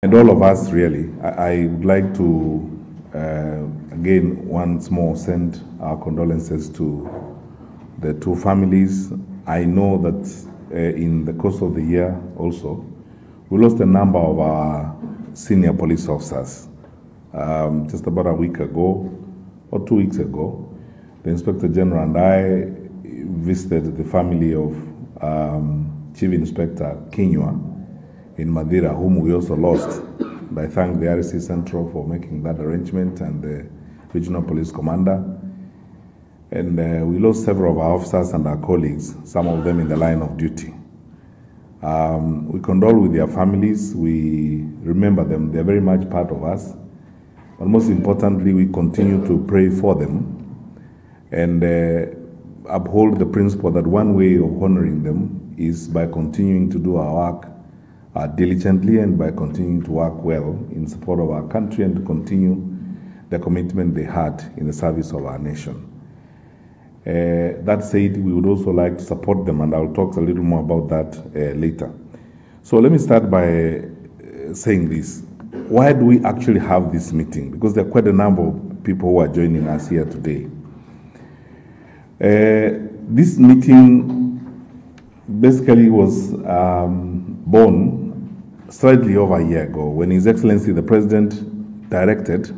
And all of us, really, I would like to, again, once more send our condolences to the two families. I know that in the course of the year also, we lost a number of our senior police officers. Just about a week ago, or 2 weeks ago, the Inspector General and I visited the family of Chief Inspector Kinyua in Madira, whom we also lost. I thank the RC Central for making that arrangement and the Regional Police Commander. And we lost several of our officers and our colleagues, some of them in the line of duty. We condole with their families. We remember them. They're very much part of us. But most importantly, we continue to pray for them and uphold the principle that one way of honoring them is by continuing to do our work diligently and by continuing to work well in support of our country and to continue the commitment they had in the service of our nation. That said, we would also like to support them, and I'll talk a little more about that later. So let me start by saying this. Why do we actually have this meeting? Because there are quite a number of people who are joining us here today. This meeting basically was born slightly over a year ago when His Excellency the President directed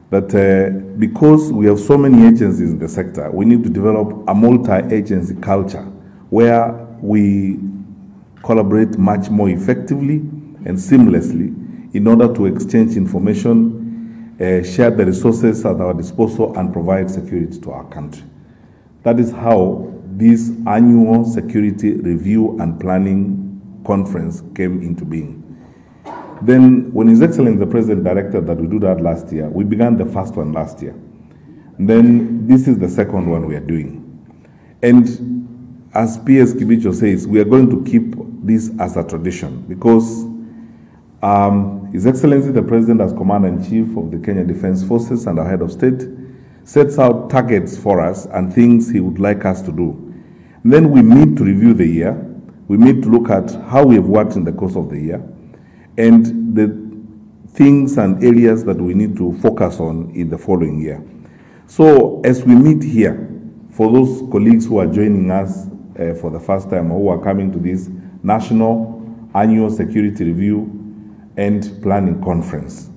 that because we have so many agencies in the sector, we need to develop a multi-agency culture where we collaborate much more effectively and seamlessly in order to exchange information, share the resources at our disposal, and provide security to our country. That is how this annual security review and planning conference came into being. Then, when His Excellency the President directed that we do that last year, we began the first one last year. And then this is the second one we are doing. And as PS Kibicho says, we are going to keep this as a tradition because His Excellency the President, as Commander-in-Chief of the Kenya Defense Forces and our Head of State, sets out targets for us and things he would like us to do. And then we meet to review the year. We need to look at how we have worked in the course of the year and the things and areas that we need to focus on in the following year. So as we meet here, for those colleagues who are joining us for the first time or who are coming to this National Annual Security Review and Planning Conference,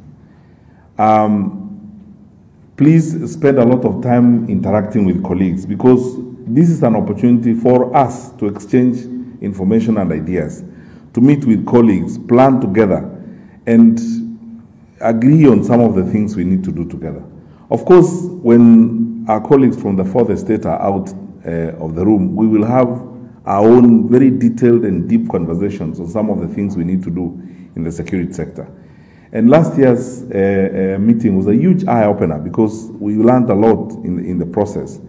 please spend a lot of time interacting with colleagues because this is an opportunity for us to exchange information and ideas, to meet with colleagues, plan together, and agree on some of the things we need to do together. Of course, when our colleagues from the fourth estate are out of the room, we will have our own very detailed and deep conversations on some of the things we need to do in the security sector. And last year's meeting was a huge eye-opener because we learned a lot in the process.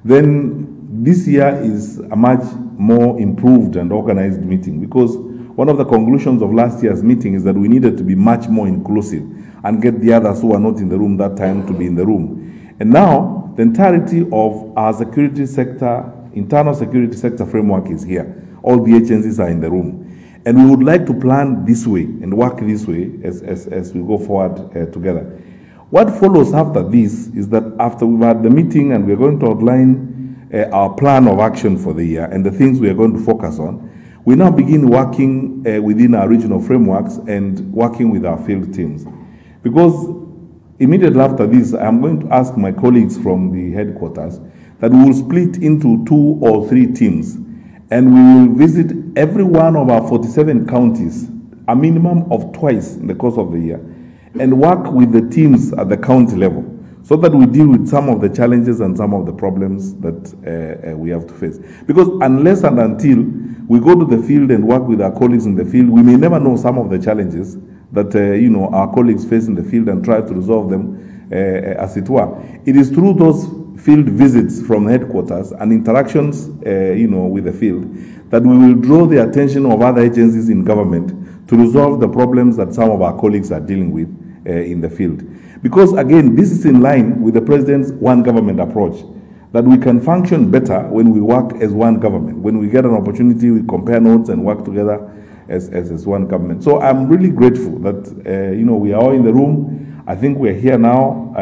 Then this year is a much more improved and organized meeting because one of the conclusions of last year's meeting is that we needed to be much more inclusive and get the others who are not in the room that time to be in the room. And now the entirety of our security sector, internal security sector framework is here. All the agencies are in the room. And we would like to plan this way and work this way as we go forward together. What follows after this is that after we've had the meeting and we're going to outline our plan of action for the year and the things we are going to focus on, we now begin working within our regional frameworks and working with our field teams. Because immediately after this, I'm going to ask my colleagues from the headquarters that we will split into 2 or 3 teams and we will visit every one of our 47 counties a minimum of twice in the course of the year and work with the teams at the county level, so that we deal with some of the challenges and some of the problems that we have to face. Because unless and until we go to the field and work with our colleagues in the field, we may never know some of the challenges that our colleagues face in the field and try to resolve them as it were. It is through those field visits from headquarters and interactions with the field that we will draw the attention of other agencies in government to resolve the problems that some of our colleagues are dealing with in the field. Because again, this is in line with the President's one government approach, that we can function better when we work as one government. When we get an opportunity, we compare notes and work together as one government. So I'm really grateful that, we are all in the room. I think we're here now.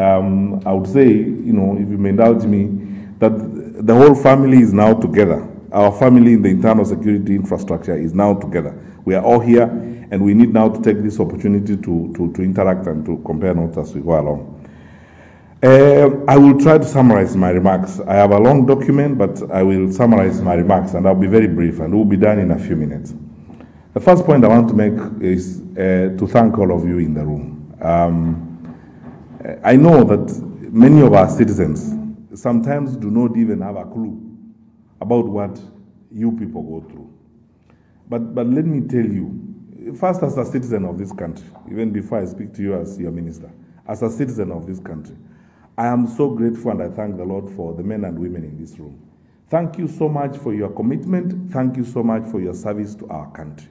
I would say, if you may indulge me, that the whole family is now together. Our family in the internal security infrastructure is now together. We are all here, and we need now to take this opportunity to interact and to compare notes as we go along. I will try to summarize my remarks. I have a long document, but I will summarize my remarks, and I'll be very brief, and we'll be done in a few minutes. The first point I want to make is to thank all of you in the room. I know that many of our citizens sometimes do not even have a clue about what you people go through. But let me tell you, first as a citizen of this country, even before I speak to you as your minister, as a citizen of this country, I am so grateful and I thank the Lord for the men and women in this room. Thank you so much for your commitment. Thank you so much for your service to our country.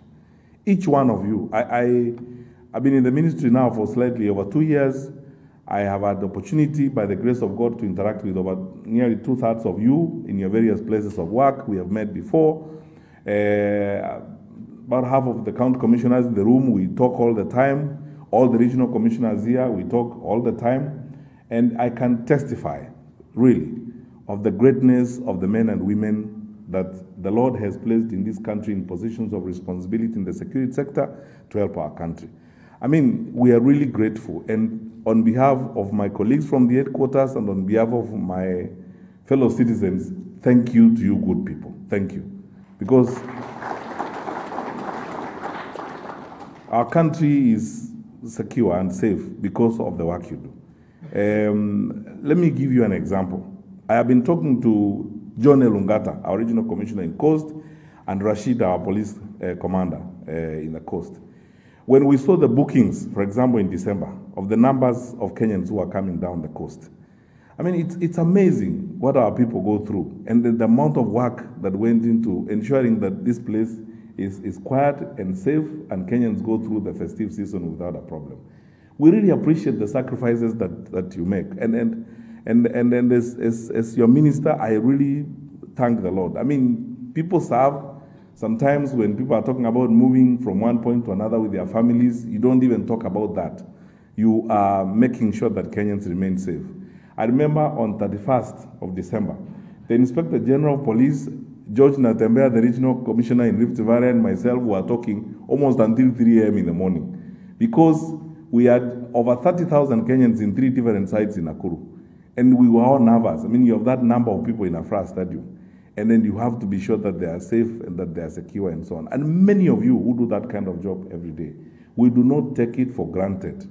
Each one of you. I've been in the ministry now for slightly over 2 years. I have had the opportunity, by the grace of God, to interact with over nearly 2/3 of you in your various places of work. We have met before. About half of the county commissioners in the room, we talk all the time. All the regional commissioners here, we talk all the time. And I can testify, really, of the greatness of the men and women that the Lord has placed in this country in positions of responsibility in the security sector to help our country. I mean, we are really grateful. And on behalf of my colleagues from the headquarters and on behalf of my fellow citizens, thank you to you good people. Thank you. Because our country is secure and safe because of the work you do. Let me give you an example. I have been talking to John Elungata, our regional commissioner in Coast, and Rashid, our police commander in the Coast. When we saw the bookings, for example, in December, of the numbers of Kenyans who are coming down the coast, I mean, it's amazing what our people go through and the amount of work that went into ensuring that this place is quiet and safe and Kenyans go through the festive season without a problem. We really appreciate the sacrifices that you make. And as your minister, I really thank the Lord. I mean, people serve. Sometimes when people are talking about moving from one point to another with their families, you don't even talk about that. You are making sure that Kenyans remain safe. I remember on 31st of December, the Inspector General of Police, George Natembea, the Regional Commissioner in Rift Valley, and myself were talking almost until 3 a.m. in the morning because we had over 30,000 Kenyans in 3 different sites in Nakuru. And we were all nervous. I mean, you have that number of people in Afra Stadium. And then you have to be sure that they are safe and that they are secure and so on. And many of you who do that kind of job every day, we do not take it for granted.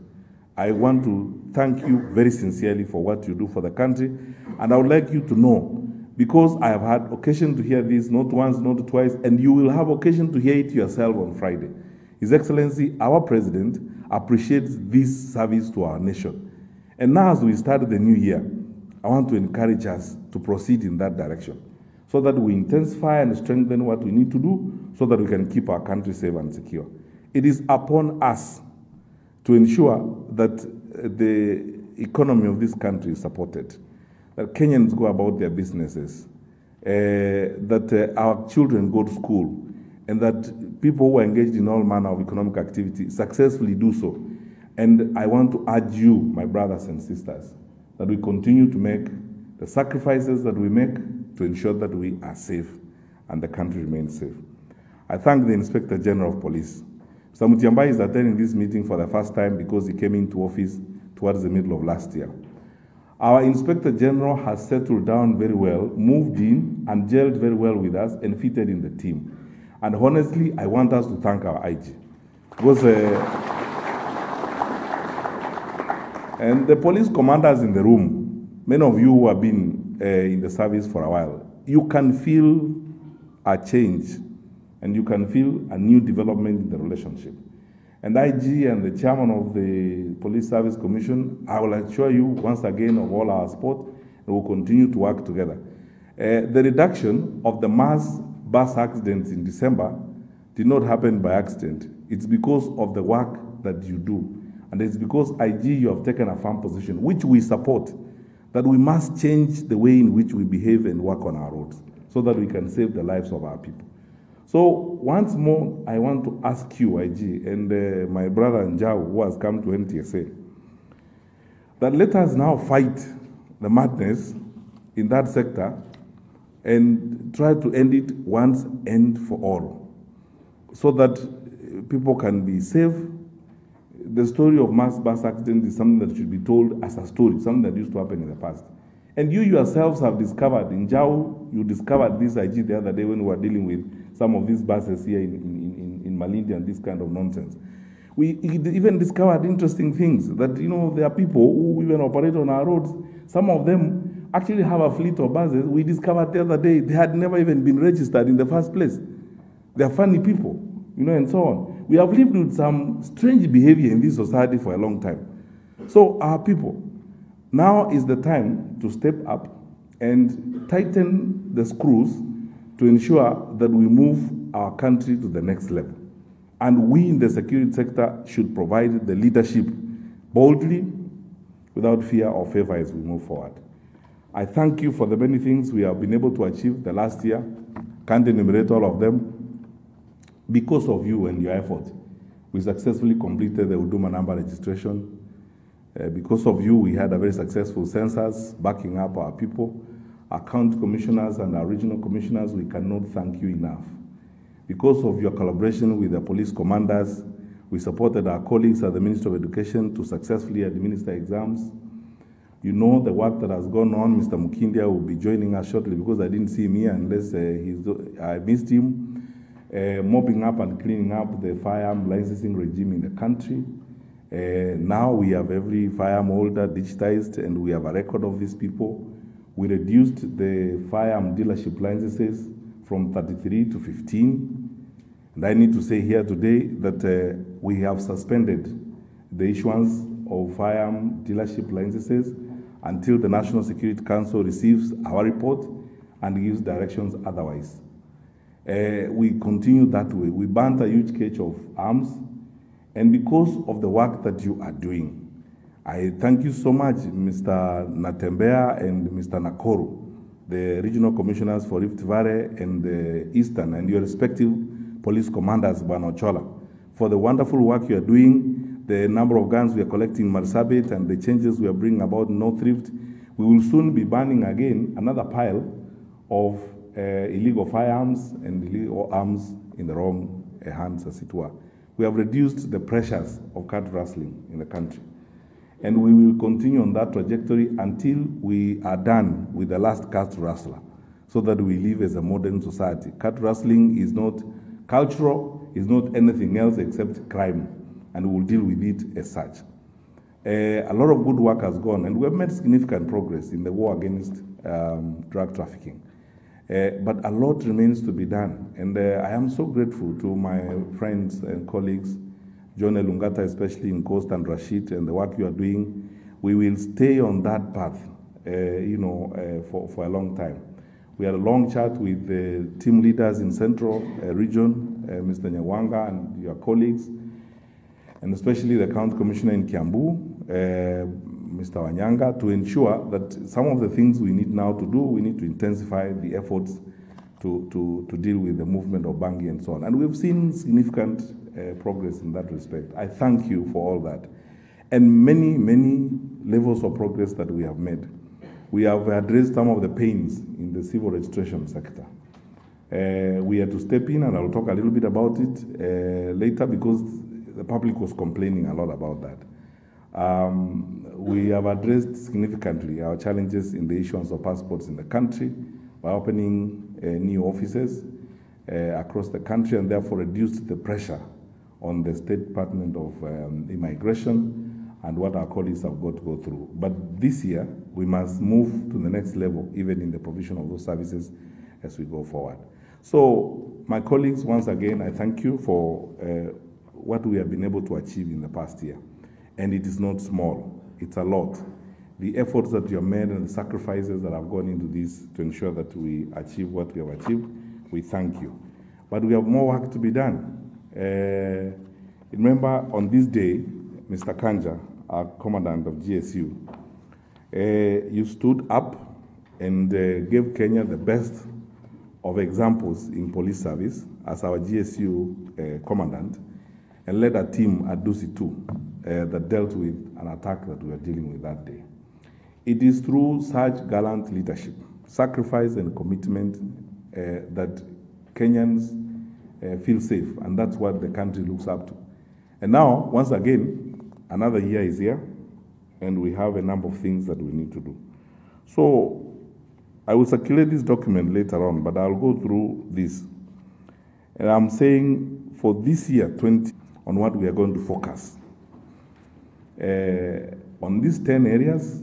I want to thank you very sincerely for what you do for the country. And I would like you to know, because I have had occasion to hear this, not once, not twice, and you will have occasion to hear it yourself on Friday. His Excellency, our President, appreciates this service to our nation. And now as we start the new year, I want to encourage us to proceed in that direction so that we intensify and strengthen what we need to do so that we can keep our country safe and secure. It is upon us to ensure that the economy of this country is supported, that Kenyans go about their businesses, that our children go to school, and that people who are engaged in all manner of economic activity successfully do so. And I want to urge you, my brothers and sisters, that we continue to make the sacrifices that we make to ensure that we are safe and the country remains safe. I thank the Inspector General of Police. Mr. Matiang'I is attending this meeting for the first time because he came into office towards the middle of last year. Our Inspector General has settled down very well, moved in and gelled very well with us and fitted in the team. And honestly, I want us to thank our IG. Because, and the police commanders in the room, many of you who have been in the service for a while, you can feel a change and you can feel a new development in the relationship. And IG and the chairman of the Police Service Commission, I will assure you once again of all our support, and we'll continue to work together. The reduction of the mass bus accidents in December did not happen by accident. It's because of the work that you do. And it's because IG, you have taken a firm position, which we support, that we must change the way in which we behave and work on our roads so that we can save the lives of our people. So once more, I want to ask you, IG, and my brother Njau, who has come to NTSA, that let us now fight the madness in that sector and try to end it once and for all, so that people can be safe. The story of mass bus accident is something that should be told as a story, something that used to happen in the past. And you yourselves have discovered, in Jau, you discovered this IG the other day when we were dealing with some of these buses here in Malindi and this kind of nonsense. We even discovered interesting things that, there are people who even operate on our roads. Some of them actually have a fleet of buses. We discovered the other day they had never even been registered in the first place. They are funny people, and so on. We have lived with some strange behavior in this society for a long time. So our people, now is the time to step up and tighten the screws to ensure that we move our country to the next level. And we in the security sector should provide the leadership boldly, without fear or favor as we move forward. I thank you for the many things we have been able to achieve the last year. Can't enumerate all of them. Because of you and your effort, we successfully completed the Huduma number registration. Because of you, we had a very successful census backing up our people. Our county commissioners and our regional commissioners, we cannot thank you enough. Because of your collaboration with the police commanders, we supported our colleagues at the Ministry of Education to successfully administer exams. You know the work that has gone on. Mr. Mukindia will be joining us shortly because I didn't see him here unless I missed him. Mopping up and cleaning up the firearm licensing regime in the country. Now we have every firearm holder digitized and we have a record of these people. We reduced the firearm dealership licenses from 33 to 15. And I need to say here today that we have suspended the issuance of firearm dealership licenses until the National Security Council receives our report and gives directions otherwise. We continue that way. We banned a huge cache of arms, and because of the work that you are doing, I thank you so much, Mr. Natembea and Mr. Nakoro, the regional commissioners for Rift Valley and the Eastern, and your respective police commanders, Banochola, for the wonderful work you are doing, the number of guns we are collecting in Marsabit, and the changes we are bringing about in North Rift. We will soon be banning again another pile of illegal firearms and illegal arms in the wrong hands, as it were. We have reduced the pressures of cat rustling in the country. And we will continue on that trajectory until we are done with the last cat rustler, so that we live as a modern society. Cat rustling is not cultural, is not anything else except crime, and we will deal with it as such. A lot of good work has gone, and we have made significant progress in the war against drug trafficking. But a lot remains to be done. And I am so grateful to my friends and colleagues, John Elungata, especially in Coast, and Rashid, and the work you are doing. We will stay on that path, for a long time. We had a long chat with the team leaders in Central Region, Mr. Nyawanga and your colleagues, and especially the County Commissioner in Kiambu, Mr. Wanyanga, to ensure that some of the things we need now to do, we need to intensify the efforts to deal with the movement of Bangi and so on. And we've seen significant progress in that respect. I thank you for all that. And many, many levels of progress that we have made. We have addressed some of the pains in the civil registration sector. We had to step in, and I'll talk a little bit about it later, because the public was complaining a lot about that. We have addressed significantly our challenges in the issuance of passports in the country by opening new offices across the country, and therefore reduced the pressure on the State Department of Immigration and what our colleagues have got to go through. But this year, we must move to the next level, even in the provision of those services as we go forward. So, my colleagues, once again, I thank you for what we have been able to achieve in the past year. And it is not small, it's a lot. The efforts that you have made and the sacrifices that have gone into this to ensure that we achieve what we have achieved, we thank you. But we have more work to be done. Remember, on this day, Mr. Kanja, our commandant of GSU, you stood up and gave Kenya the best of examples in police service. as our GSU commandant and led a team at Dusi 2 that dealt with an attack that we were dealing with that day. It is through such gallant leadership, sacrifice and commitment that Kenyans feel safe, and that's what the country looks up to. And now, once again, another year is here, and we have a number of things that we need to do. So I will circulate this document later on, but I'll go through this. And I'm saying for this year, 20, on what we are going to focus. On these 10 areas,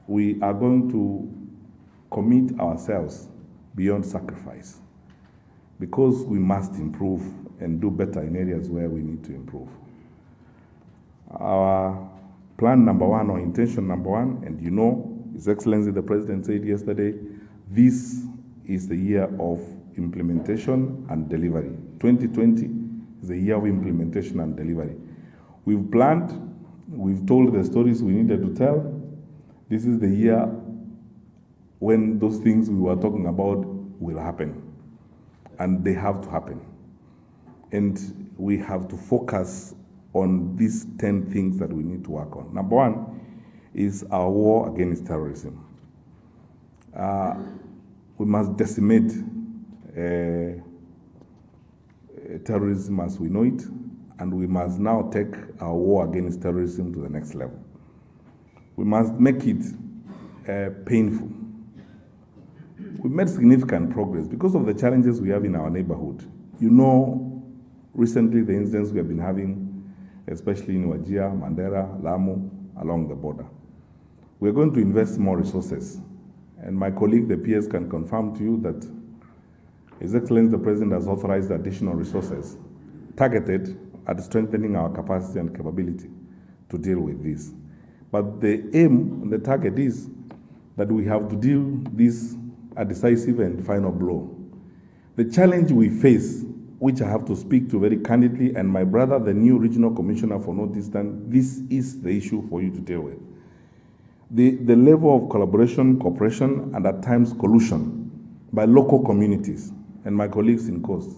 we are going to commit ourselves beyond sacrifice, because we must improve and do better in areas where we need to improve. Our plan number one, or intention number one, and you know, His Excellency the President said yesterday, this is the year of implementation and delivery. 2020 is the year of implementation and delivery. We've planned, we've told the stories we needed to tell. This is the year when those things we were talking about will happen. And they have to happen. And we have to focus on these 10 things that we need to work on. Number one is our war against terrorism. We must decimate terrorism as we know it, and we must now take our war against terrorism to the next level. We must make it painful. We've made significant progress because of the challenges we have in our neighborhood. You know, recently the incidents we have been having, especially in Wajir, Mandera, Lamu, along the border. We're going to invest more resources. And my colleague, the PS, can confirm to you that His Excellency the President has authorized additional resources targeted at strengthening our capacity and capability to deal with this. But the aim and the target is that we have to deal this a decisive and final blow. The challenge we face, which I have to speak to very candidly, and my brother, the new Regional Commissioner for Northeastern, this is the issue for you to deal with. The level of collaboration, cooperation, and at times collusion by local communities and my colleagues in Coast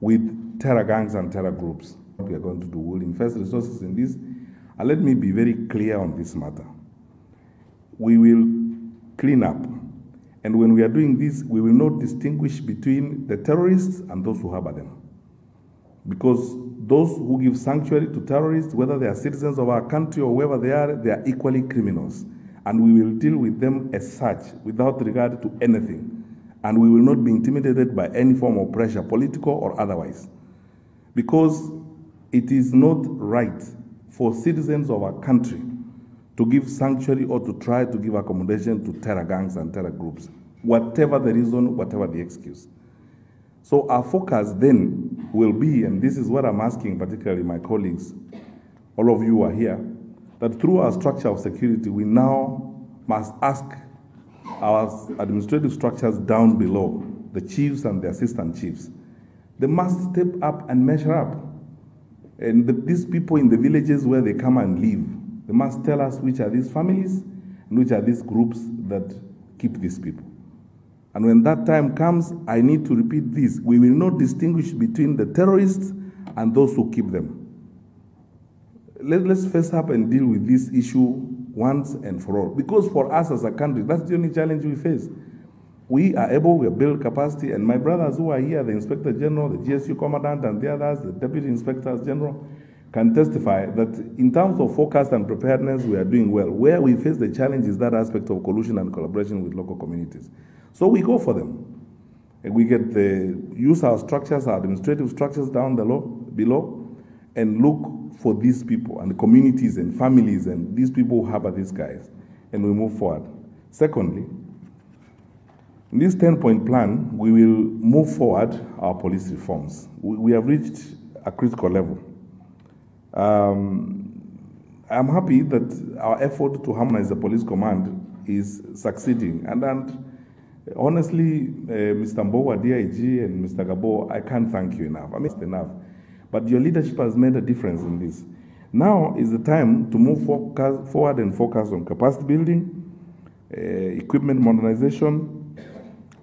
with terror gangs and terror groups. What we are going to do, we'll invest resources in this. And let me be very clear on this matter. We will clean up. And when we are doing this, we will not distinguish between the terrorists and those who harbor them. Because those who give sanctuary to terrorists, whether they are citizens of our country or wherever they are equally criminals. And we will deal with them as such, without regard to anything. And we will not be intimidated by any form of pressure, political or otherwise. Because it is not right for citizens of our country to give sanctuary or to try to give accommodation to terror gangs and terror groups, whatever the reason, whatever the excuse. So our focus then will be, and this is what I'm asking particularly my colleagues, all of you who are here, that through our structure of security, we now must ask our administrative structures down below, the chiefs and the assistant chiefs, they must step up and measure up. And these people in the villages where they come and live, they must tell us which are these families and which are these groups that keep these people. And when that time comes, I need to repeat this. We will not distinguish between the terrorists and those who keep them. Let's face up and deal with this issue once and for all. Because for us as a country, that's the only challenge we face. We are able, we have built capacity, and my brothers who are here, the Inspector General, the GSU Commandant, and the others, the Deputy Inspectors General, can testify that in terms of forecast and preparedness, we are doing well. Where we face the challenge is that aspect of collusion and collaboration with local communities. So we go for them. And we use our structures, our administrative structures down below, and look for these people and the communities and families and these people who harbor these guys, and we move forward. Secondly, in this 10-point plan, we will move forward our police reforms. We have reached a critical level. I'm happy that our effort to harmonize the police command is succeeding. And honestly, Mr. Mbowa, DIG, and Mr. Gabo, I can't thank you enough. I mean, it's enough. But your leadership has made a difference in this. Now is the time to move forward and focus on capacity building, equipment modernization,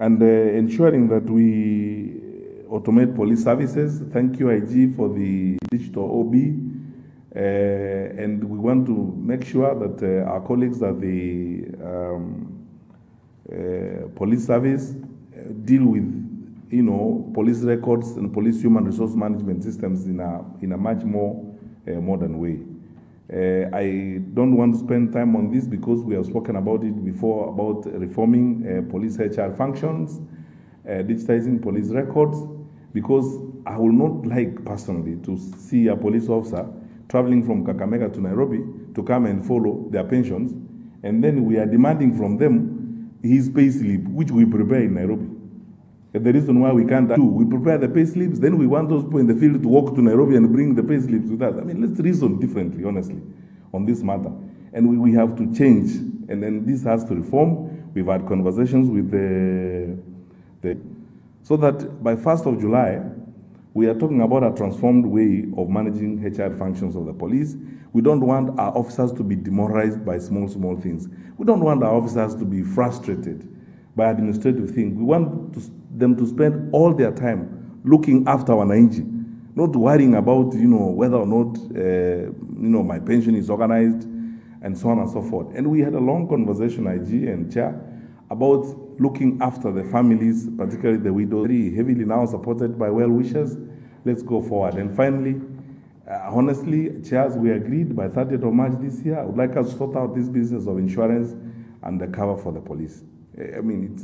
and ensuring that we automate police services. Thank you, IG, for the digital OB. And we want to make sure that our colleagues at the police service deal with, police records and police human resource management systems in a much more modern way. I don't want to spend time on this because we have spoken about it before, about reforming police HR functions, digitizing police records, because I will not like personally to see a police officer traveling from Kakamega to Nairobi to come and follow their pensions, and then we are demanding from them his pay slip, which we prepare in Nairobi. And the reason why we can't do, we prepare the pay slips, then we want those people in the field to walk to Nairobi and bring the pay slips with us. I mean, let's reason differently, honestly, on this matter. And we have to change, and then this has to reform. We've had conversations with so that by 1st of July, we are talking about a transformed way of managing HR functions of the police. We don't want our officers to be demoralized by small things. We don't want our officers to be frustrated by administrative things. We want them to spend all their time looking after our Wananchi, not worrying about, whether or not, my pension is organized and so on and so forth. And we had a long conversation, IG and Chair, about looking after the families, particularly the widows, very heavily now supported by well-wishers. Let's go forward. And finally, honestly, Chairs, we agreed by 30th of March this year, I would like us to sort out this business of insurance and the cover for the police. I mean,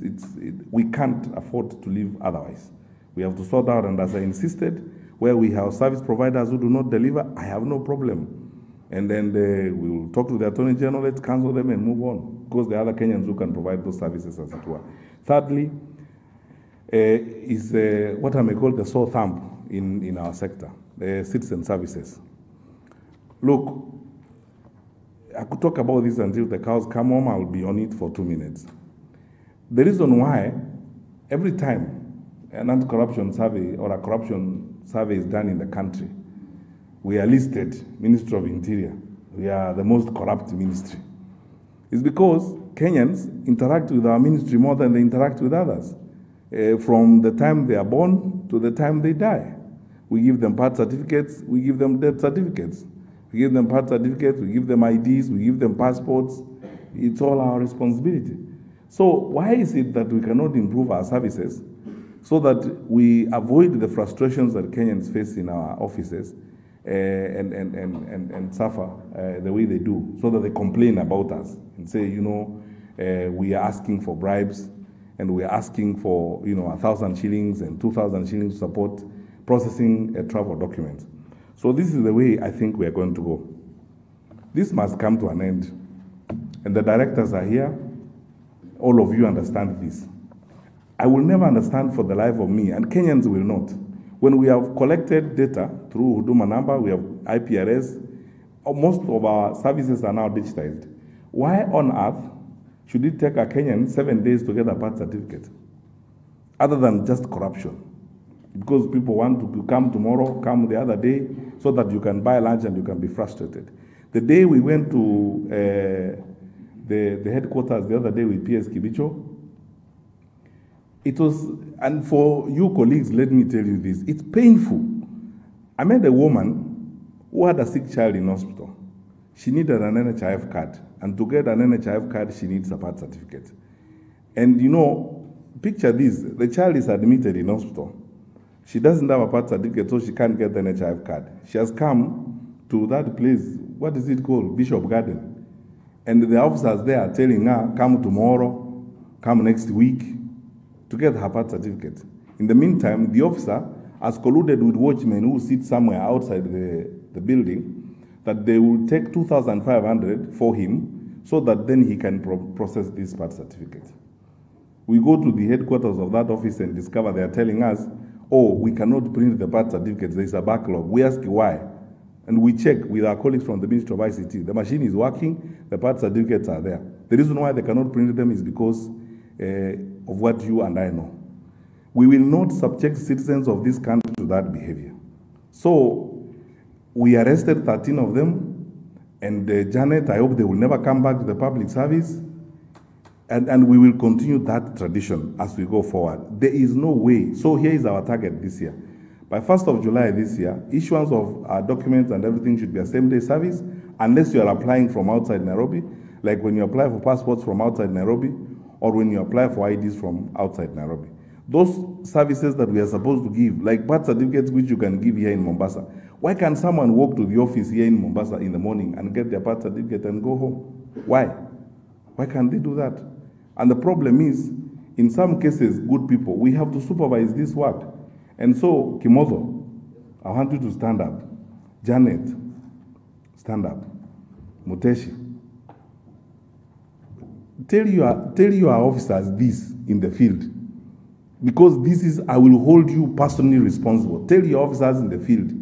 we can't afford to live otherwise. We have to sort out, and as I insisted, where we have service providers who do not deliver, I have no problem. And then we will talk to the Attorney General, let's cancel them and move on, because there are other Kenyans who can provide those services, as it were. Thirdly, is what I may call the sore thumb in our sector, citizen services. Look, I could talk about this until the cows come home. I'll be on it for 2 minutes. The reason why, every time an anti-corruption survey or a corruption survey is done in the country, we are listed, Ministry of Interior, we are the most corrupt ministry. It's because Kenyans interact with our ministry more than they interact with others. From the time they are born to the time they die. We give them birth certificates, we give them death certificates. We give them birth certificates, we give them IDs, we give them passports. It's all our responsibility. So why is it that we cannot improve our services so that we avoid the frustrations that Kenyans face in our offices and suffer the way they do, so that they complain about us and say, we are asking for bribes and we are asking for 1,000 shillings and 2,000 shillings to support processing travel documents. So this is the way I think we are going to go. This must come to an end. And the directors are here. All of you understand this. I will never understand for the life of me, and Kenyans will not. When we have collected data through Huduma number, we have IPRS, most of our services are now digitized. Why on earth should it take a Kenyan 7 days to get a birth certificate? Other than just corruption. Because people want to come tomorrow, come the other day, so that you can buy lunch and you can be frustrated. The day we went to the headquarters the other day with PS Kibicho, it was, and for you colleagues, let me tell you this, it's painful. I met a woman who had a sick child in hospital. She needed an NHIF card, and to get an NHIF card, she needs a birth certificate. And picture this, the child is admitted in hospital. She doesn't have a birth certificate, so she can't get the NHIF card. She has come to that place, what is it called? Bishop Garden. And the officers there are telling her, come tomorrow, come next week, to get her birth certificate. In the meantime, the officer has colluded with watchmen who sit somewhere outside the building, that they will take 2,500 for him, so that then he can process this birth certificate. We go to the headquarters of that office and discover they are telling us, oh, we cannot print the birth certificates, there is a backlog. We ask why. And we check with our colleagues from the Ministry of ICT. The machine is working, the birth certificates are there. The reason why they cannot print them is because of what you and I know. We will not subject citizens of this country to that behavior. So we arrested 13 of them, and Janet, I hope they will never come back to the public service. And we will continue that tradition as we go forward. There is no way. So here is our target this year. By 1st of July this year, issuance of our documents and everything should be a same-day service, unless you are applying from outside Nairobi, like when you apply for passports from outside Nairobi, or when you apply for IDs from outside Nairobi. Those services that we are supposed to give, like birth certificates which you can give here in Mombasa, why can someone walk to the office here in Mombasa in the morning and get their birth certificate and go home? Why? Why can't they do that? And the problem is, in some cases, good people, we have to supervise this work. And so, Kimozo, I want you to stand up. Janet, stand up. Muteshi, tell your officers this in the field. Because this is, I will hold you personally responsible. Tell your officers in the field.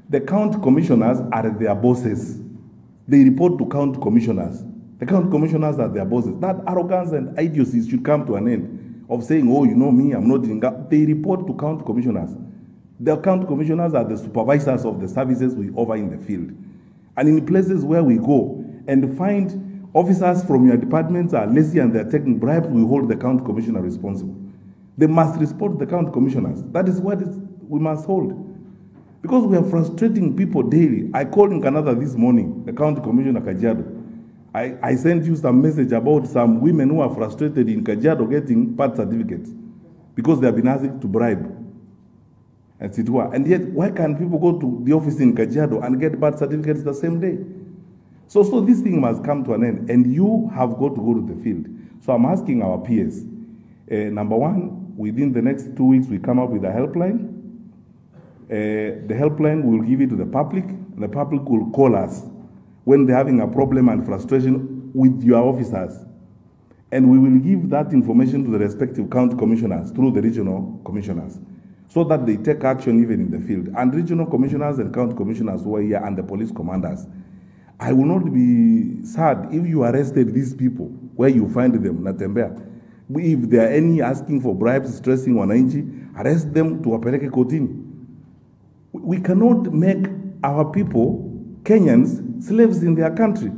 The county commissioners are their bosses. They report to county commissioners. The county commissioners are their bosses. That arrogance and idiocy should come to an end of saying, oh, you know me, I'm not in. They report to county commissioners. The county commissioners are the supervisors of the services we offer in the field. And in places where we go and find officers from your departments are lazy and they're taking bribes, we hold the county commissioner responsible. They must report the county commissioners. That is what we must hold. Because we are frustrating people daily. I called in Canada this morning, the county commissioner Kajiado. I sent you some message about some women who are frustrated in Kajiado getting birth certificates because they have been asked to bribe. And yet, why can't people go to the office in Kajiado and get birth certificates the same day? So this thing must come to an end, and you have got to go to the field. So I'm asking our peers, number one, within the next 2 weeks, we come up with a helpline. The helpline, we'll give it to the public, and the public will call us when they're having a problem and frustration with your officers. And we will give that information to the respective county commissioners through the regional commissioners so that they take action even in the field. And regional commissioners and county commissioners who are here and the police commanders, I will not be sad if you arrested these people where you find them, Natembea. If there are any asking for bribes, stressing wananchi, arrest them to wapeleke kotini. We cannot make our people, Kenyans, slaves in their country.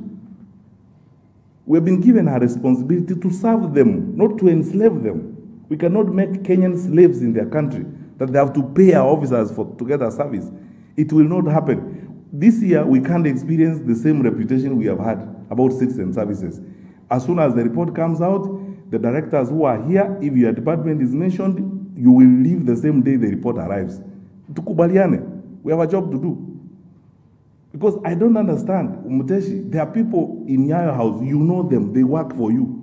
We have been given a responsibility to serve them, not to enslave them. We cannot make Kenyans slaves in their country, that they have to pay our officers to get a service. It will not happen. This year, we can't experience the same reputation we have had about citizen services. As soon as the report comes out, the directors who are here, if your department is mentioned, you will leave the same day the report arrives. Tukubaliane, we have a job to do. Because I don't understand, Muteshi, there are people in your house, you know them, they work for you,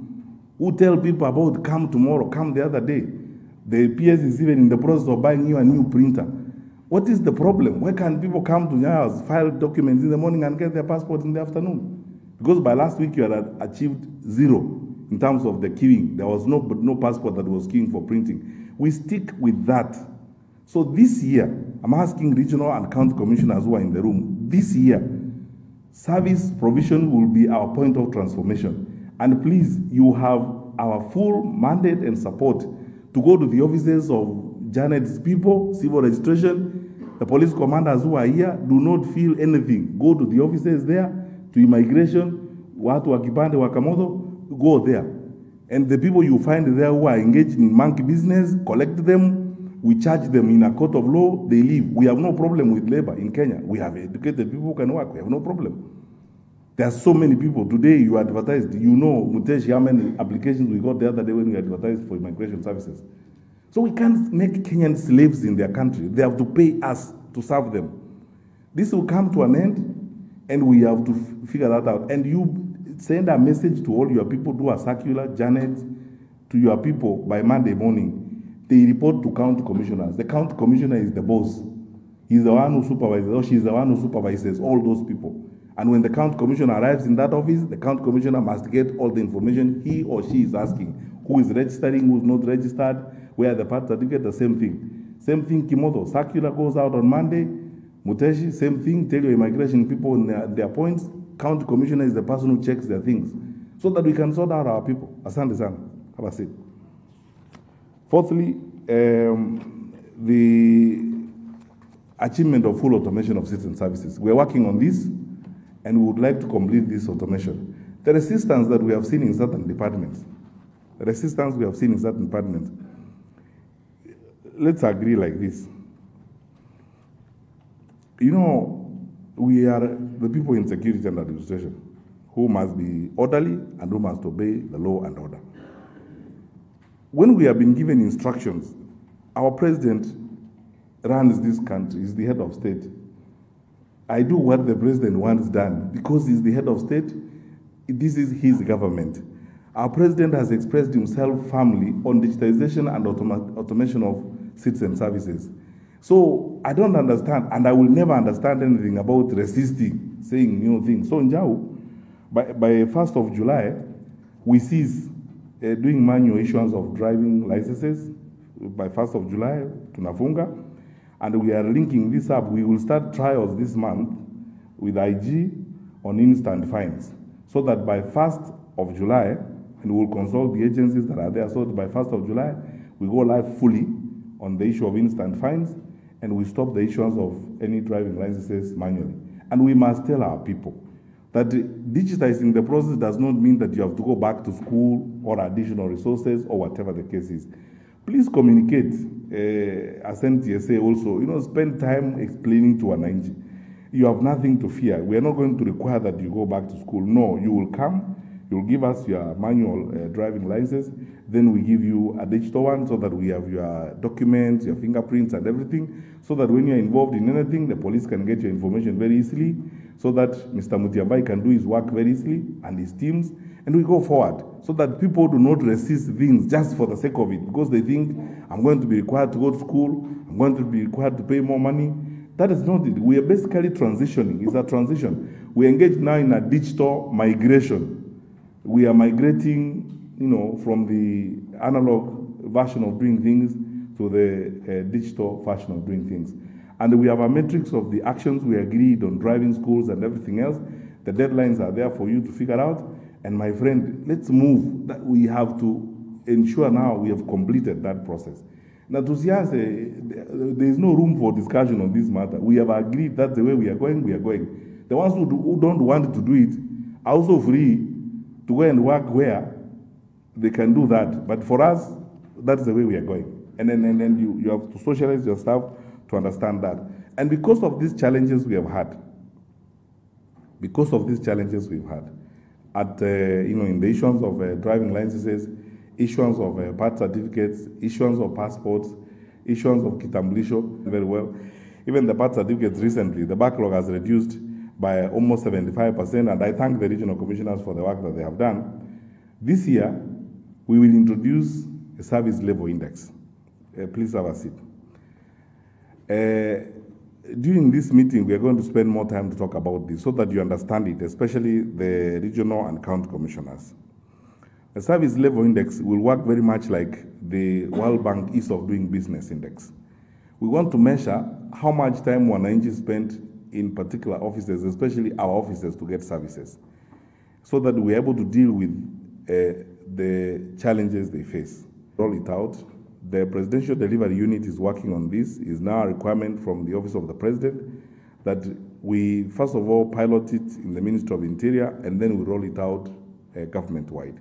who tell people about come tomorrow, come the other day. The PS is even in the process of buying you a new printer. What is the problem? Why can't people come to your house, file documents in the morning and get their passport in the afternoon? Because by last week you had achieved zero in terms of the queuing. There was no passport that was queuing for printing. We stick with that. So this year, I'm asking regional and county commissioners who are in the room, this year, service provision will be our point of transformation. And please, you have our full mandate and support to go to the offices of Janet's people, civil registration, the police commanders who are here, do not feel anything. Go to the offices there, to immigration, watu wa kipande wa Kamoto, go there. And the people you find there who are engaged in monkey business, collect them. We charge them in a court of law, they leave. We have no problem with labor in Kenya. We have educated people who can work. We have no problem. There are so many people. Today you advertised, you know, Muteshi, how many applications we got the other day when we advertised for immigration services. So we can't make Kenyan slaves in their country. They have to pay us to serve them. This will come to an end, and we have to figure that out. And you send a message to all your people, do a circular, Janet, to your people by Monday morning. They report to county commissioners. The county commissioner is the boss. He's the one who supervises, or she's the one who supervises all those people. And when the county commissioner arrives in that office, the county commissioner must get all the information he or she is asking. Who is registering, who is not registered, where the birth certificate, the same thing. Same thing, Kimoto. Circular goes out on Monday. Muteshi, same thing. Tell your immigration people in their points. County commissioner is the person who checks their things, so that we can sort out our people. Asante sana. Have a seat. Fourthly, the achievement of full automation of citizen services. We're working on this, and we would like to complete this automation. The resistance that we have seen in certain departments, resistance we have seen in certain departments. Let's agree like this. You know, we are the people in security and administration who must be orderly and who must obey the law and order. When we have been given instructions, our president runs this country, is the head of state. I do what the president wants done because he's the head of state. This is his government. Our president has expressed himself firmly on digitization and automation of citizen services. So I don't understand, and I will never understand anything about resisting, saying new things. So Njau, by 1st of July, we cease doing manual issuance of driving licenses by 1st of July to Nafunga. And we are linking this up. We will start trials this month with IG on instant fines, so that by 1st of July, and we will consult the agencies that are there, so that by 1st of July, we go live fully on the issue of instant fines, and we stop the issuance of any driving licenses manually. And we must tell our people that digitizing the process does not mean that you have to go back to school or additional resources or whatever the case is. Please communicate, as NTSA also, spend time explaining to Wananchi. You have nothing to fear. We are not going to require that you go back to school. No, you will come, you'll give us your manual driving license, then we give you a digital one so that we have your documents, your fingerprints and everything, so that when you're involved in anything, the police can get your information very easily, so that Mr. Matiang'I can do his work very easily and his teams, and we go forward, so that people do not resist things just for the sake of it, because they think, I'm going to be required to go to school, I'm going to be required to pay more money. That is not it. We are basically transitioning. It's a transition. We engage now in a digital migration. We are migrating, from the analog version of doing things to the digital version of doing things. And we have a matrix of the actions we agreed on driving schools and everything else. The deadlines are there for you to figure out. And my friend, let's move. That we have to ensure now we have completed that process. Now, to see us, there is no room for discussion on this matter. We have agreed that's the way we are going, we are going. The ones who don't want to do it are also free to go and work where they can do that. But for us, that's the way we are going. And then you have to socialize yourself to understand that. And because of these challenges we have had, at in the issuance of driving licenses, issuance of birth certificates, issuance of passports, issuance of kitambulisho, very well. Even the birth certificates recently, the backlog has reduced by almost 75%, and I thank the regional commissioners for the work that they have done. This year, we will introduce a service level index. Please have a seat. During this meeting, we are going to spend more time to talk about this so that you understand it, especially the regional and county commissioners. The service level index will work very much like the World Bank Ease of Doing Business Index. We want to measure how much time Wananchi spent in particular offices, especially our offices, to get services, so that we're able to deal with the challenges they face. Roll it out. The Presidential Delivery Unit is working on this. It's now a requirement from the Office of the President that we, first of all, pilot it in the Ministry of Interior, and then we roll it out government-wide.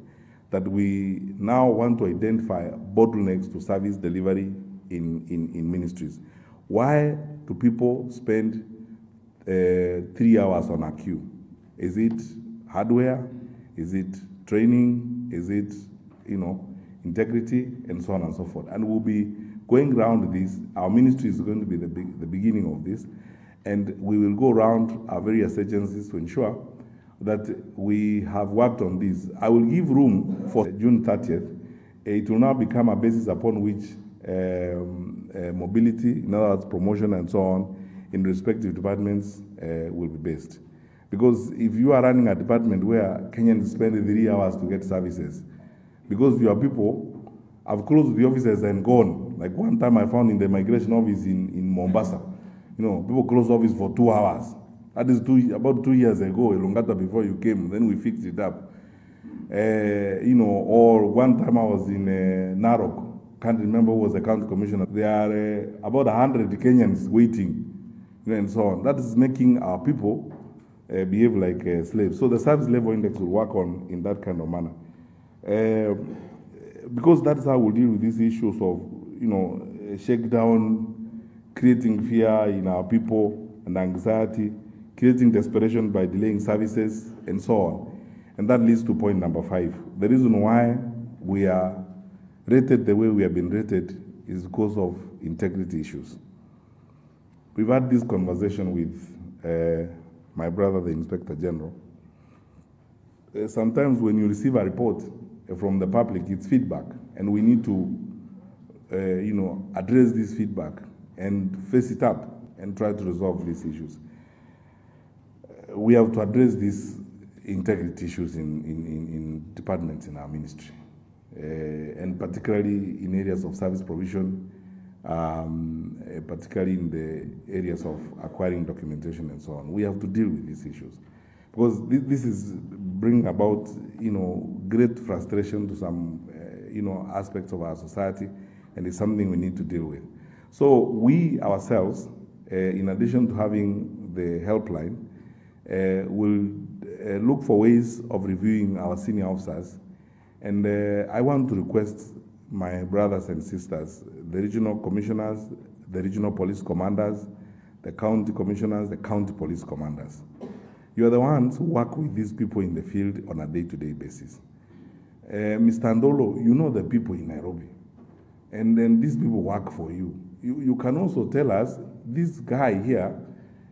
That we now want to identify bottlenecks to service delivery in ministries. Why do people spend 3 hours on a queue? Is it hardware? Is it training? Is it, integrity, and so on and so forth? And we'll be going around this. Our ministry is going to be the beginning of this, and we will go around our various agencies to ensure that we have worked on this. I will give room for June 30th. It will now become a basis upon which mobility, in other words, promotion and so on, in respective departments will be based. Because if you are running a department where Kenyans spend 3 hours to get services, because your people have closed the offices and gone. Like one time I found in the migration office in Mombasa, people closed office for 2 hours. That is about 2 years ago, Elongata, before you came. Then we fixed it up. Or one time I was in Narok. Can't remember who was the county commissioner. There are about 100 Kenyans waiting, and so on. That is making our people behave like slaves. So the service level index will work on in that kind of manner. because that's how we deal with these issues of, shakedown, creating fear in our people and anxiety, creating desperation by delaying services, and so on. And that leads to point number 5. The reason why we are rated the way we have been rated is because of integrity issues. We've had this conversation with my brother, the Inspector General. Sometimes when you receive a report from the public, it's feedback, and we need to, address this feedback and face it up and try to resolve these issues. We have to address these integrity issues in departments in our ministry, and particularly in areas of service provision, particularly in the areas of acquiring documentation and so on. We have to deal with these issues because this is bring about, great frustration to some, aspects of our society, and it's something we need to deal with. So we ourselves, in addition to having the helpline, will look for ways of reviewing our senior officers. And I want to request my brothers and sisters, the regional commissioners, the regional police commanders, the county commissioners, the county police commanders. You are the ones who work with these people in the field on a day-to-day basis. Mr. Ndolo, you know the people in Nairobi, and then these people work for you. You can also tell us, this guy here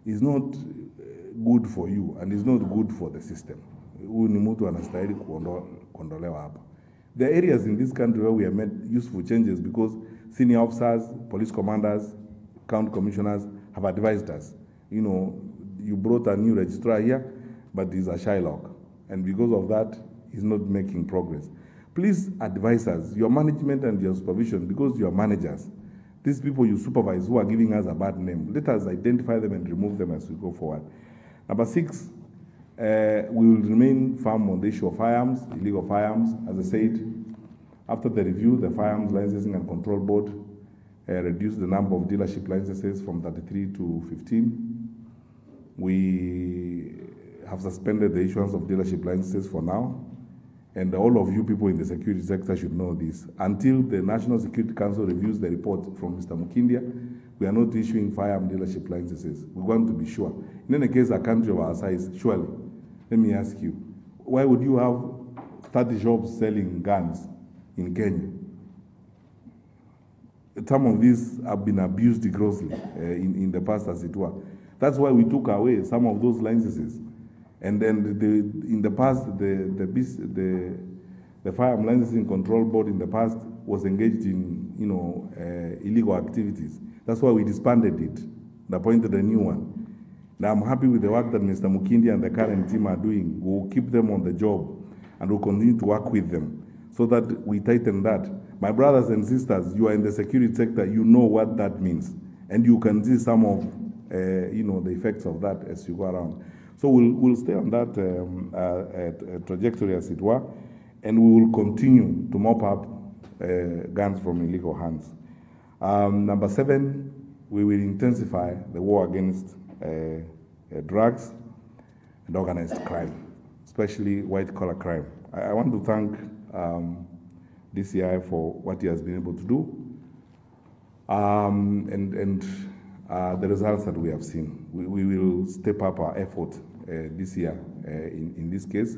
is not good for you and is not good for the system. There are areas in this country where we have made useful changes because senior officers, police commanders, county commissioners have advised us. You brought a new registrar here, but he's a Shylock. And because of that, he's not making progress. Please advise us, your management and your supervision, because you are managers. These people you supervise who are giving us a bad name, let us identify them and remove them as we go forward. Number 6, we will remain firm on the issue of firearms, illegal firearms. As I said, after the review, the Firearms Licensing and Control Board reduced the number of dealership licenses from 33 to 15. We have suspended the issuance of dealership licenses for now. And all of you people in the security sector should know this. Until the National Security Council reviews the report from Mr. Mukindia, we are not issuing firearm dealership licenses. We want to be sure. In any case, a country of our size, surely, let me ask you, why would you have 30 shops selling guns in Kenya? Some of these have been abused grossly in the past, as it were. That's why we took away some of those licenses. And then in the past, the Firearm Licensing Control Board in the past was engaged in, illegal activities. That's why we disbanded it and appointed a new one. Now I'm happy with the work that Mr. Mukindi and the current team are doing. We'll keep them on the job and we'll continue to work with them so that we tighten that. My brothers and sisters, you are in the security sector, you know what that means. And you can see some of, the effects of that as you go around. So we'll stay on that trajectory, as it were, and we will continue to mop up guns from illegal hands. Number 7, we will intensify the war against drugs and organized crime, especially white-collar crime. I want to thank DCI for what he has been able to do and the results that we have seen. We will step up our effort this year in this case.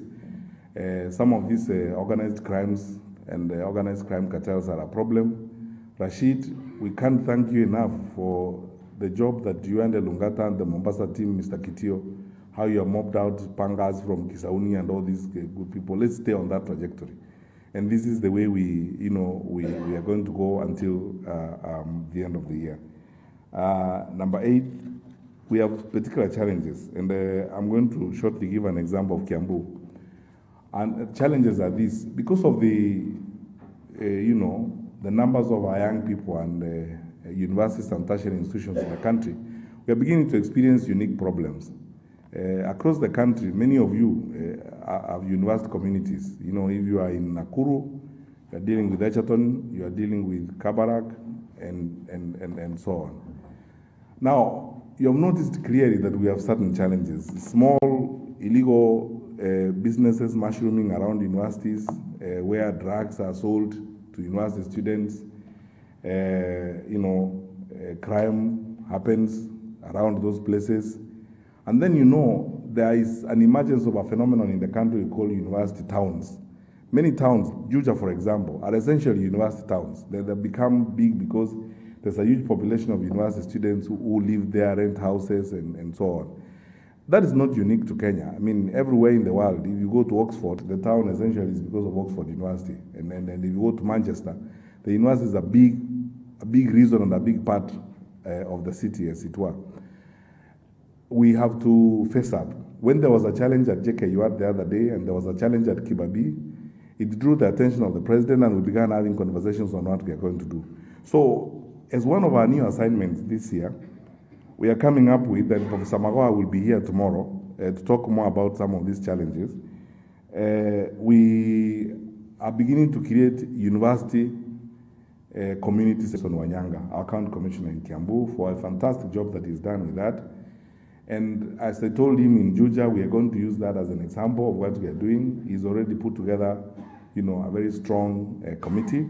Some of these organized crimes and organized crime cartels are a problem. Rashid, we can't thank you enough for the job that you and the Lungata and the Mombasa team, Mr. Kitio, how you have mopped out pangas from Kisauni and all these good people. Let's stay on that trajectory. And this is the way we are going to go until the end of the year. Number 8, we have particular challenges, and I'm going to shortly give an example of Kiambu. And challenges are these: because of the, the numbers of our young people and universities and tertiary institutions in the country, we are beginning to experience unique problems. Across the country, many of you have university communities. If you are in Nakuru, you are dealing with Egerton, you are dealing with Kabarak, and so on. Now, you have noticed clearly that we have certain challenges. Small, illegal businesses mushrooming around universities where drugs are sold to university students. Crime happens around those places. And then, there is an emergence of a phenomenon in the country we call university towns. Many towns, Juja for example, are essentially university towns. They've become big because there's a huge population of university students who live there, rent houses, and so on. That is not unique to Kenya. I mean, everywhere in the world, if you go to Oxford, the town essentially is because of Oxford University. And if you go to Manchester, the university is a big reason and a big part of the city, as it were. We have to face up. When there was a challenge at JKUAT the other day, and there was a challenge at Kibabi, it drew the attention of the president, and we began having conversations on what we are going to do. So, as one of our new assignments this year, we are coming up with, and Professor Magoha will be here tomorrow to talk more about some of these challenges. We are beginning to create university communities on Wanyanga, our county commissioner in Kiambu, for a fantastic job that he's done with that. And as I told him in Juja, we are going to use that as an example of what we are doing. He's already put together, a very strong committee.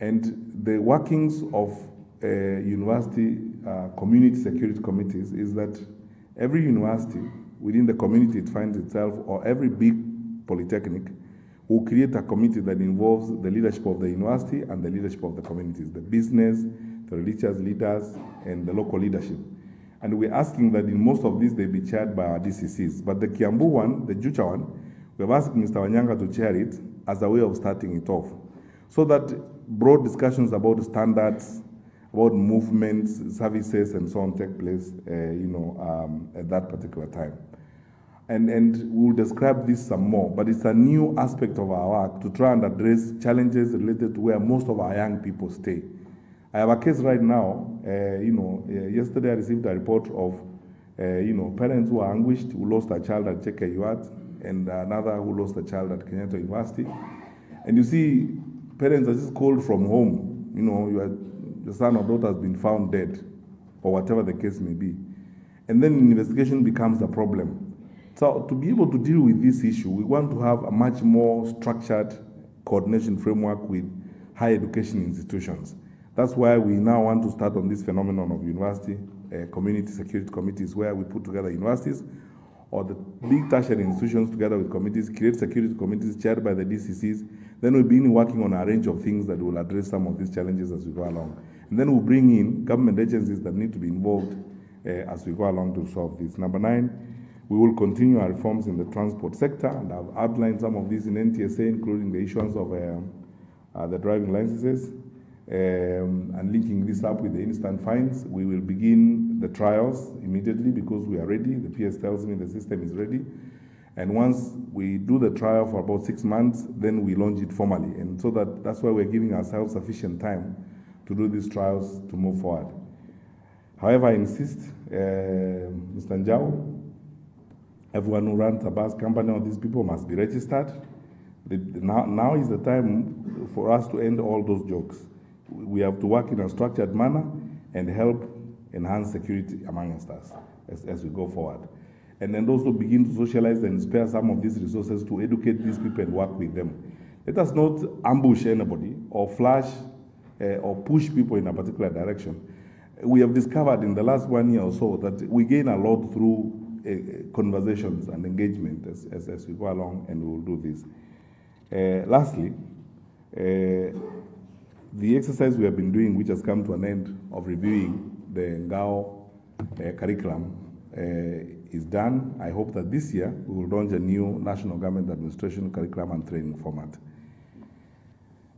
And the workings of university community security committees is that every university within the community it finds itself, or every big polytechnic, will create a committee that involves the leadership of the university and the leadership of the communities, the business, the religious leaders, and the local leadership. And we're asking that in most of these they be chaired by our DCCs. But the Kiambu one, the Jucha one, we've asked Mr. Wanyanga to chair it as a way of starting it off, so that broad discussions about standards, about movements, services, and so on take place, at that particular time. And we'll describe this some more, but it's a new aspect of our work to try and address challenges related to where most of our young people stay. I have a case right now, yesterday I received a report of, parents who are anguished, who lost a child at JKUAT, and another who lost a child at Kenyatta University. And you see, parents are just called from home, your son or daughter has been found dead, or whatever the case may be. And then investigation becomes a problem. So to be able to deal with this issue, we want to have a much more structured coordination framework with higher education institutions. That's why we now want to start on this phenomenon of university community security committees, where we put together universities or the big tertiary institutions together with committees, create security committees chaired by the DCCs. Then we'll begin working on a range of things that will address some of these challenges as we go along. And then we'll bring in government agencies that need to be involved as we go along to solve this. Number 9, we will continue our reforms in the transport sector, and I've outlined some of these in NTSA, including the issuance of the driving licenses, and linking this up with the instant fines. We will begin the trials immediately because we are ready. The PS tells me the system is ready. And once we do the trial for about 6 months, then we launch it formally. And so that's why we're giving ourselves sufficient time to do these trials to move forward. However, I insist, Mr. Njau, everyone who runs a bus company or these people must be registered. Now is the time for us to end all those jokes. We have to work in a structured manner and help enhance security amongst us as we go forward. And then also begin to socialize and spare some of these resources to educate these people and work with them. Let us not ambush anybody or flash or push people in a particular direction. We have discovered in the last 1 year or so that we gain a lot through conversations and engagement as we go along, and we will do this. Lastly, the exercise we have been doing, which has come to an end of reviewing the Ngao curriculum, is done. I hope that this year we will launch a new National Government Administration curriculum and training format.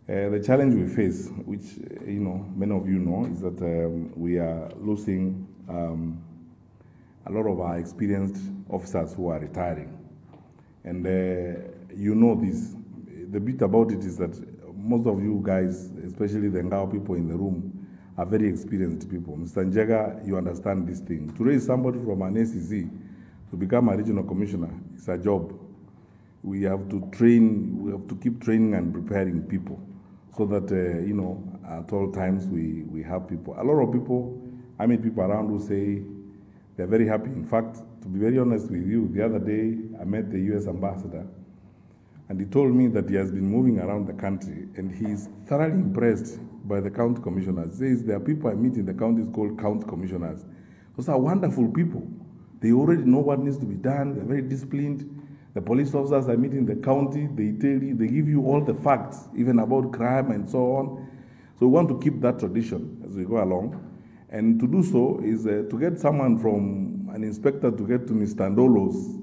The challenge we face, which many of you know, is that we are losing a lot of our experienced officers who are retiring. And this. The bit about it is that most of you guys, especially the Ngao people in the room, are very experienced people. Mr. Njega, you understand this thing. To raise somebody from an ACC to become a regional commissioner is a job. We have to train, we have to keep training and preparing people so that, at all times we have people. A lot of people, I meet people around who say they're very happy. In fact, to be very honest with you, the other day I met the US ambassador And he told me that he has been moving around the country and he is thoroughly impressed by the county commissioners. He says there are people I meet in the counties called county commissioners. Those are wonderful people. They already know what needs to be done. They're very disciplined. The police officers I meet in the county, they tell you, they give you all the facts, even about crime and so on. So we want to keep that tradition as we go along. And to do so is to get someone from an inspector to get to Mr. Ndolo's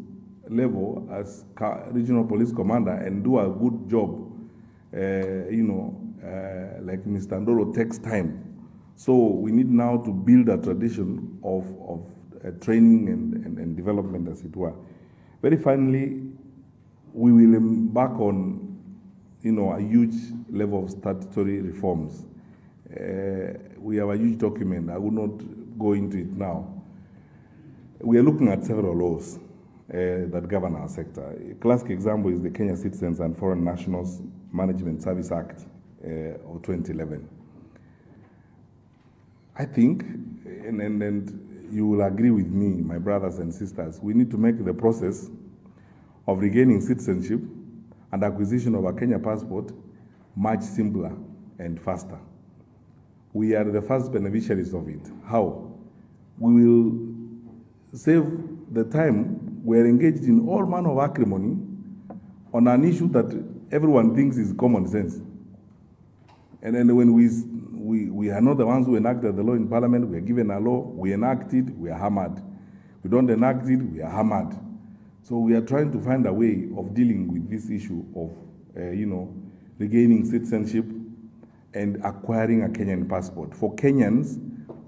level as regional police commander and do a good job, like Mr. Ndolo takes time. So we need now to build a tradition of training and development, as it were. Very finally, we will embark on, a huge level of statutory reforms. We have a huge document. I will not go into it now. We are looking at several laws that govern our sector. A classic example is the Kenya Citizens and Foreign Nationals Management Service Act of 2011. I think, and you will agree with me, my brothers and sisters, we need to make the process of regaining citizenship and acquisition of a Kenya passport much simpler and faster. We are the first beneficiaries of it. How? We will save the time. We are engaged in all manner of acrimony on an issue that everyone thinks is common sense. And then when we are not the ones who enacted the law in Parliament, we are given a law, we enact it, we are hammered. We don't enact it, we are hammered. So we are trying to find a way of dealing with this issue of, regaining citizenship and acquiring a Kenyan passport. For Kenyans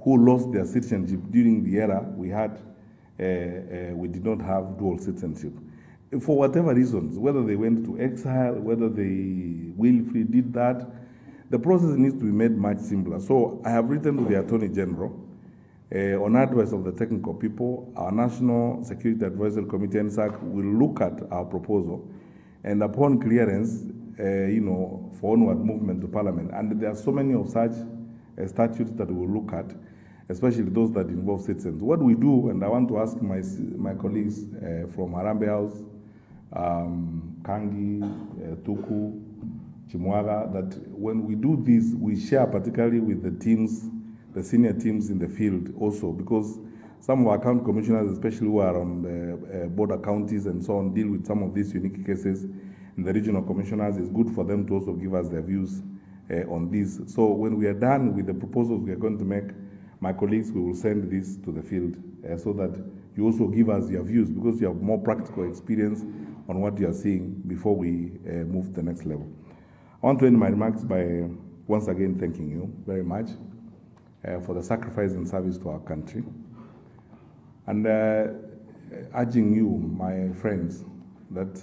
who lost their citizenship during the era we had, we did not have dual citizenship. For whatever reasons, whether they went to exile, whether they willfully did that, the process needs to be made much simpler. So I have written to the Attorney General on advice of the technical people. Our National Security Advisory Committee, NSAC, will look at our proposal, and upon clearance, for onward movement to Parliament. And there are so many of such statutes that we will look at, especially those that involve citizens. What we do, and I want to ask my colleagues from Harambee House, Kangi, Tuku, Chimwaga, that when we do this, we share particularly with the teams, the senior teams in the field also, because some of our county commissioners, especially who are on the border counties and so on, deal with some of these unique cases. And the regional commissioners, it's good for them to also give us their views on this. So when we are done with the proposals we are going to make, my colleagues, we will send this to the field so that you also give us your views, because you have more practical experience on what you are seeing before we move to the next level. I want to end my remarks by once again thanking you very much for the sacrifice and service to our country, and urging you, my friends, that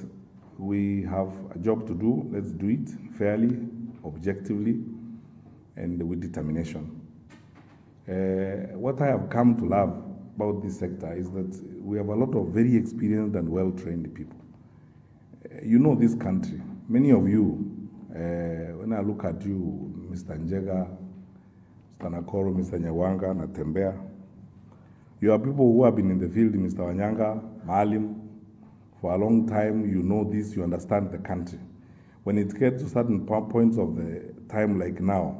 we have a job to do. Let's do it fairly, objectively, and with determination. What I have come to love about this sector is that we have a lot of very experienced and well-trained people. You know this country. Many of you, when I look at you, Mr. Njega, Mr. Nakoro, Mr. Nyawanga, Natembea, you are people who have been in the field, Mr. Wanyanga, Maalim, for a long time. You know this, you understand the country. When it gets to certain points of the time like now,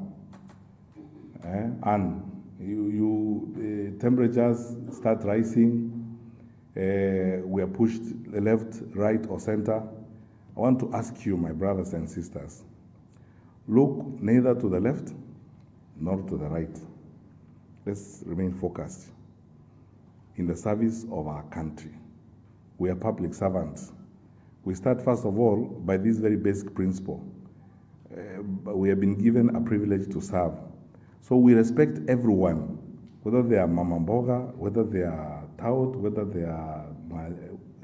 and the temperatures start rising, we are pushed left, right, or center. I want to ask you, my brothers and sisters, look neither to the left nor to the right. Let's remain focused in the service of our country. We are public servants. We start, first of all, by this very basic principle. We have been given a privilege to serve. So we respect everyone, whether they are Mama Mboga, whether they are Tout, whether they are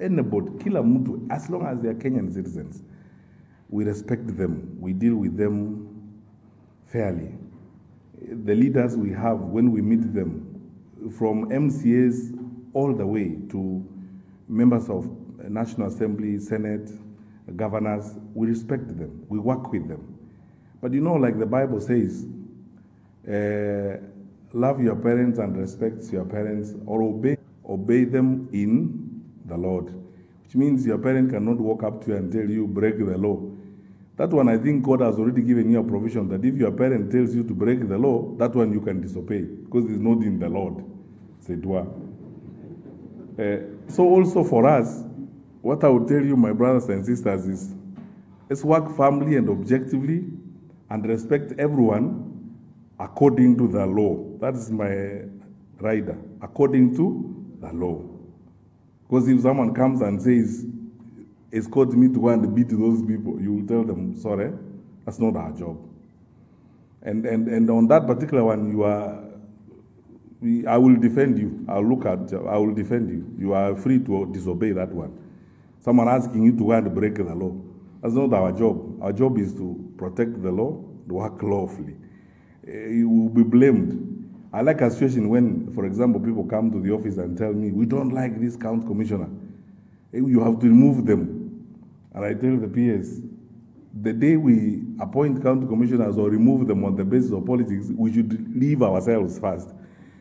anybody, kila mtu, as long as they are Kenyan citizens. We respect them. We deal with them fairly. The leaders we have, when we meet them, from MCAs all the way to members of National Assembly, Senate, governors, we respect them. We work with them. But like the Bible says, love your parents and respect your parents, or obey them in the Lord, which means your parent cannot walk up to you and tell you break the law. That one, I think God has already given you a provision that if your parent tells you to break the law, that one you can disobey because it's not in the Lord. C'est toi. So also for us, what I would tell you, my brothers and sisters, is let's work firmly and objectively and respect everyone according to the law. That is my rider, according to the law. Because if someone comes and says, escort me to go and beat those people, you will tell them, sorry, that's not our job. And on that particular one, I will defend you. I will defend you. You are free to disobey that one. Someone asking you to go and break the law. That's not our job. Our job is to protect the law, to work lawfully. You will be blamed. I like a situation when, for example, people come to the office and tell me, we don't like this county commissioner. You have to remove them. And I tell the PS, the day we appoint county commissioners or remove them on the basis of politics, we should leave ourselves first.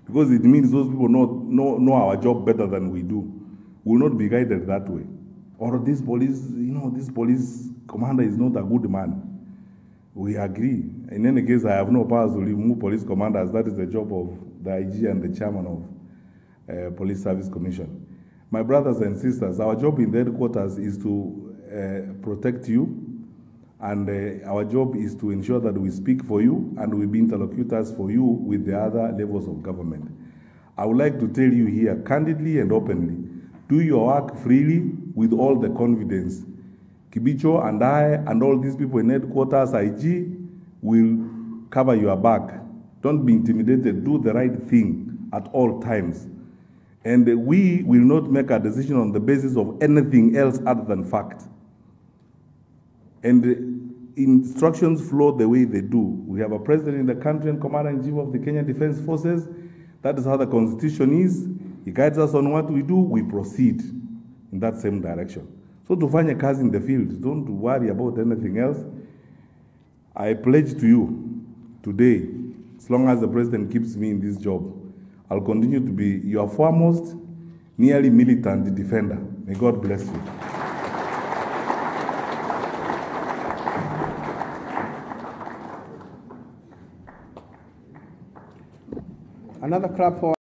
Because it means those people know our job better than we do. We will not be guided that way. Or this police, this police commander is not a good man. We agree. In any case, I have no powers to remove police commanders. That is the job of the IG and the chairman of Police Service Commission. My brothers and sisters, our job in the headquarters is to protect you, and our job is to ensure that we speak for you and we be interlocutors for you with the other levels of government. I would like to tell you here, candidly and openly, do your work freely with all the confidence. Kibicho and I and all these people in headquarters, IG, will cover your back. Don't be intimidated. Do the right thing at all times. And we will not make a decision on the basis of anything else other than fact. And instructions flow the way they do. We have a president in the country and commander-in-chief of the Kenya Defense Forces. That is how the Constitution is. He guides us on what we do. We proceed in that same direction. So to find a cause in the field, don't worry about anything else. I pledge to you today, as long as the president keeps me in this job, I'll continue to be your foremost, nearly militant defender. May God bless you. Another clap for